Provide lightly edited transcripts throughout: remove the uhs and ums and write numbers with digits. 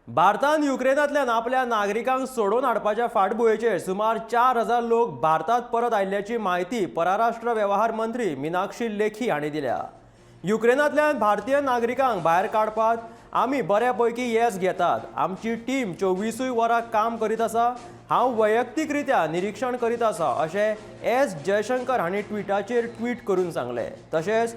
भारतान युक्रेनांतल्यान आपल्या नागरिकांक सोडून हाडपाच्या फाटभुंयेचेर सुमार 4000 लोक भारतात परत आयिल्ल्याची माहिती परराष्ट्र वेवहार मंत्री मीनाक्षी लेखी हांणी दिल्या। युक्रेनांतल्यान भारतीय नागरिकांक भायर काडपाक आमी बऱ्यापैकी येस घेतात। आमची टीम 24 वरां काम करीत आसा। हांव वैयक्तीकरित्या निरीक्षण करीत आसा अशें एस जयशंकर हांणी ट्विटाचेर ट्वीट करून सांगलें। तशेंच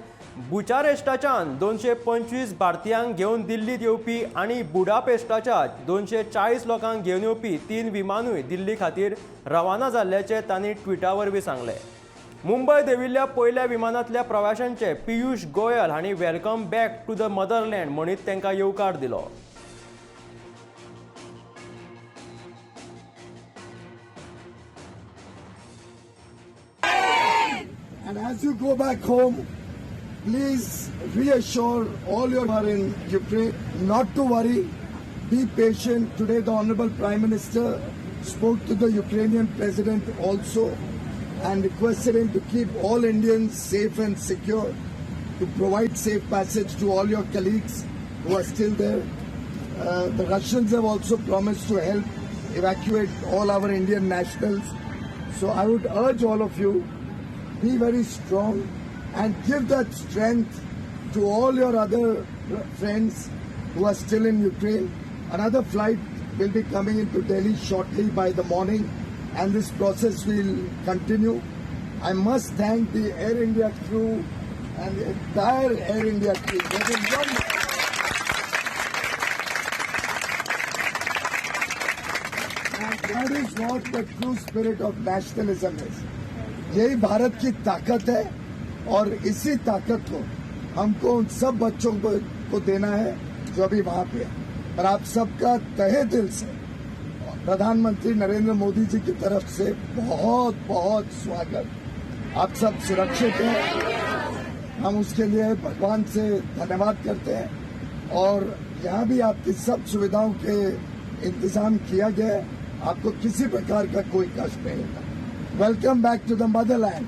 बुचारेस्टाच्यान 225 भारतीयांक घेवन दिल्लीत येवपी आनी बुडापेस्टाच्या 240 लोकांक घेवन येवपी 3 विमानूय दिल्ली खातीर रवाना जाल्ल्याचें तांणी ट्विटा वरवीं सांगलें। मुंबय देंविल्ल्या पयल्या विमानांतल्या प्रवाशांचे पियुष गोयल हांणी welcome back to the motherland म्हणीत तांकां येवकार दिलो। And as you go back home, please reassure all your who are in Ukraine not to worry, be patient. Today the Honorable Prime Minister spoke to the Ukrainian President also and requested him to keep all Indians safe and secure, to provide safe passage to all your colleagues who are still there. The Russians have also promised to help evacuate all our Indian nationals. So I would urge all of you, be very strong and give that strength to all your other friends who are still in Ukraine. Another flight will be coming into Delhi shortly by the morning, and this process will continue. I must thank the Air India crew and the entire Air India crew. They've been wonderful. And that is what the true spirit of nationalism is. यही भारत की ताकत है और इसी ताकत को हमको उन सब बच्चों को देना है जो अभी वहां पे है। और आप सबका तहे दिल से प्रधानमंत्री नरेंद्र मोदी जी की तरफ से बहुत बहुत स्वागत। आप सब सुरक्षित हैं, हम उसके लिए भगवान से धन्यवाद करते हैं। और यहाँ भी आपकी सब सुविधाओं के इंतजाम किया गया है, आपको किसी प्रकार का कोई कष्ट नहीं होगा। Welcome back to the motherland.